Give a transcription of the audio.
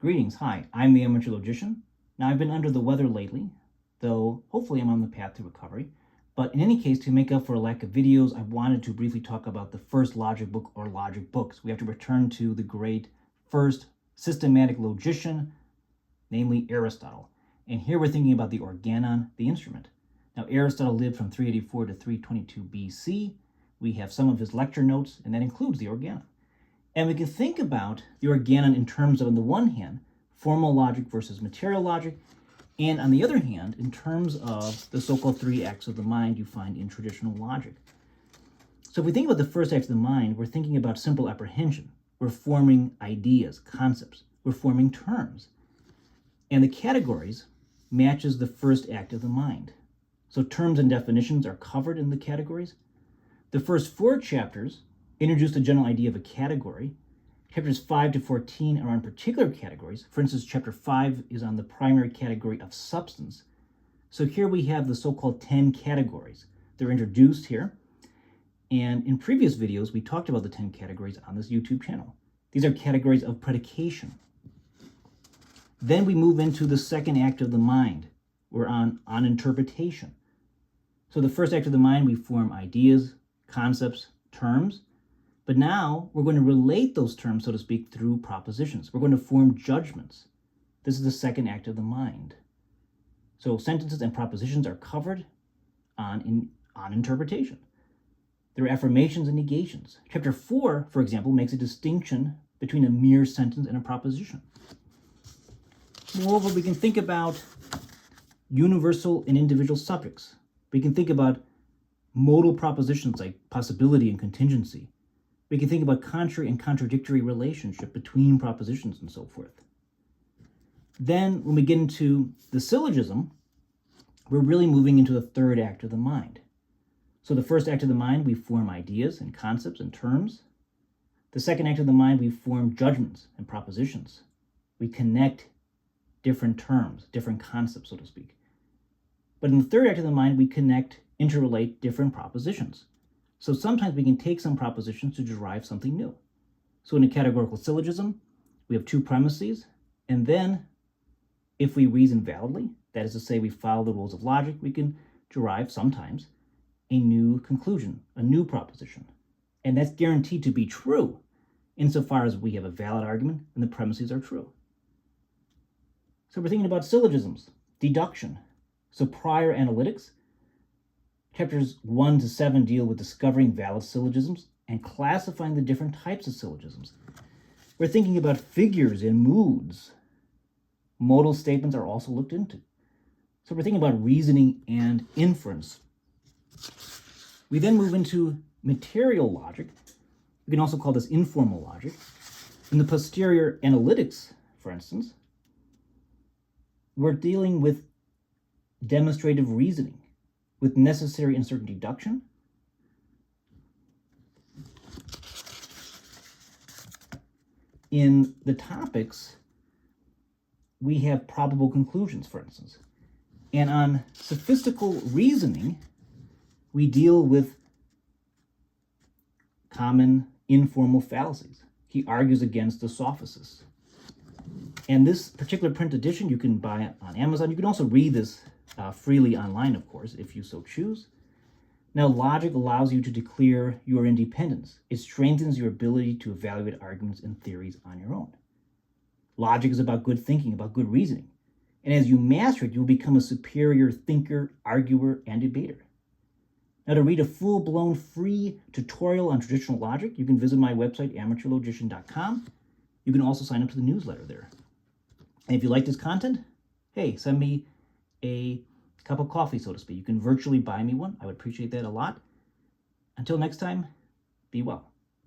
Greetings, hi, I'm the amateur logician. Now I've been under the weather lately, though hopefully I'm on the path to recovery. But in any case, to make up for a lack of videos, I wanted to briefly talk about the first logic book or logic books. We have to return to the great first systematic logician, namely Aristotle. And here we're thinking about the Organon, the instrument. Now Aristotle lived from 384 to 322 BC. We have some of his lecture notes, and that includes the Organon. And we can think about the Organon in terms of, on the one hand, formal logic versus material logic, and on the other hand, in terms of the so-called three acts of the mind you find in traditional logic. So if we think about the first act of the mind, we're thinking about simple apprehension. We're forming ideas, concepts. We're forming terms. And the categories matches the first act of the mind. So terms and definitions are covered in the categories. The first 4 chapters introduce the general idea of a category. Chapters 5 to 14 are on particular categories. For instance, chapter 5 is on the primary category of substance. So here we have the so-called 10 categories. They're introduced here. And in previous videos, we talked about the 10 categories on this YouTube channel. These are categories of predication. Then we move into the second act of the mind. We're on interpretation. So the first act of the mind, we form ideas, concepts, terms. But now we're going to relate those terms, so to speak, through propositions. We're going to form judgments. This is the second act of the mind. So sentences and propositions are covered on interpretation. There are affirmations and negations. Chapter 4, for example, makes a distinction between a mere sentence and a proposition. Moreover, we can think about universal and individual subjects. We can think about modal propositions like possibility and contingency. We can think about contrary and contradictory relationship between propositions and so forth. Then when we get into the syllogism, we're really moving into the third act of the mind. So the first act of the mind, we form ideas and concepts and terms. The second act of the mind, we form judgments and propositions. We connect different terms, different concepts, so to speak. But in the third act of the mind, we interrelate different propositions. So sometimes we can take some propositions to derive something new. So in a categorical syllogism, we have 2 premises, and then if we reason validly, that is to say we follow the rules of logic, we can derive sometimes a new conclusion, a new proposition. And that's guaranteed to be true insofar as we have a valid argument and the premises are true. So we're thinking about syllogisms, deduction. So prior analytics, chapters 1 to 7 deal with discovering valid syllogisms and classifying the different types of syllogisms. We're thinking about figures and moods. Modal statements are also looked into. So we're thinking about reasoning and inference. We then move into material logic. We can also call this informal logic. In the posterior analytics, for instance, we're dealing with demonstrative reasoning, with necessary and certain deduction. In the topics, we have probable conclusions, for instance. And on sophistical reasoning, we deal with common informal fallacies. He argues against the sophists. And this particular print edition you can buy on Amazon. You can also read this freely online, of course, if you so choose. Now, logic allows you to declare your independence. It strengthens your ability to evaluate arguments and theories on your own. Logic is about good thinking, about good reasoning. And as you master it, you'll become a superior thinker, arguer, and debater. Now, to read a full-blown free tutorial on traditional logic, you can visit my website, amateurlogician.com. You can also sign up to the newsletter there. And if you like this content, hey, send me a cup of coffee, so to speak. You can virtually buy me one. I would appreciate that a lot. Until next time, be well.